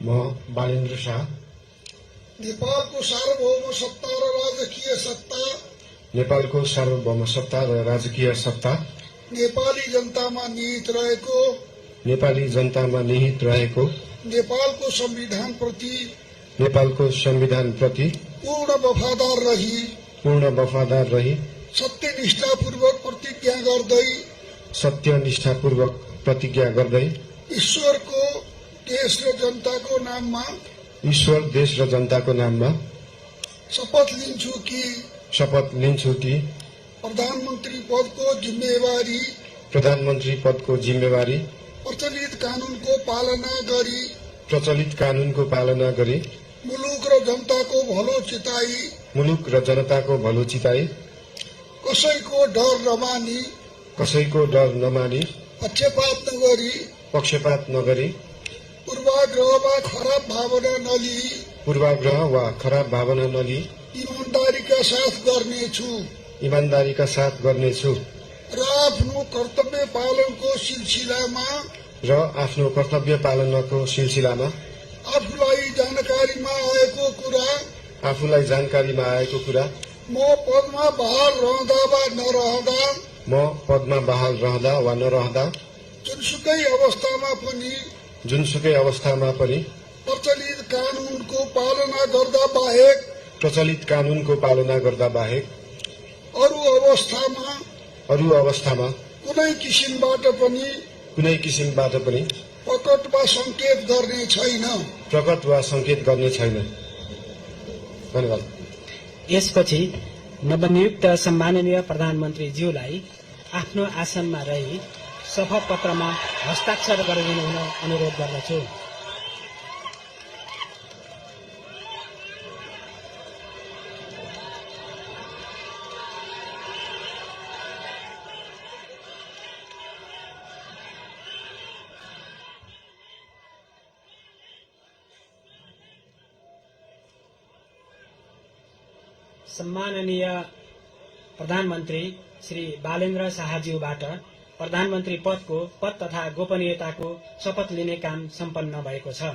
म बालेन्द्र शाह नेपालको सार्वभौम सत्ता र राजकीय सत्ता नेपालको सार्वभौम सत्ता र राजकीय सत्ता नेपाली जनतामा निहित रहेको नेपाली जनतामा निहित रहेको नेपालको संविधान प्रति पूर्ण वफादार रही सत्यनिष्ठापूर्वक प्रतिज्ञा गर्दै ईश्वर देश र जनताको नाममा शपथ लिन्छु कि प्रधानमन्त्री पदको जिम्मेवारी प्रचलित कानूनको पालना गरी मुलुक र जनताको भलो चिताई कसैको डर नमानी पक्षपात नगरी पूर्वाग्रह वा खराब भावना नलिई ईमानदारीका साथ गर्नेछु र आफ्नो कर्तव्य पालनको सिलसिलामा आफूलाई जानकारीमा आएको कुरा म पदमा बहाल रहँदा वा नरहँदा जुनसुकै अवस्थामा पनि प्रचलित कानूनको पालना गर्दा बाहेक अरू अवस्थामा कुनै किसिमबाट पनि प्रकट वा संकेत गर्ने छैन। धन्यवाद। यसपछि नवनियुक्त सम्माननीय प्रधानमन्त्रीज्यूलाई आफ्नो आसनमा रही शपथ पत्रमा हस्ताक्षर गरिदिनु हुन अनुरोध गर्दछु। सम्माननीय प्रधानमन्त्री श्री बालेन्द्र शाहज्यूबाट प्रधानमन्त्री पद तथा गोपनीयताको शपथ लिने काम सम्पन्न भएको छ।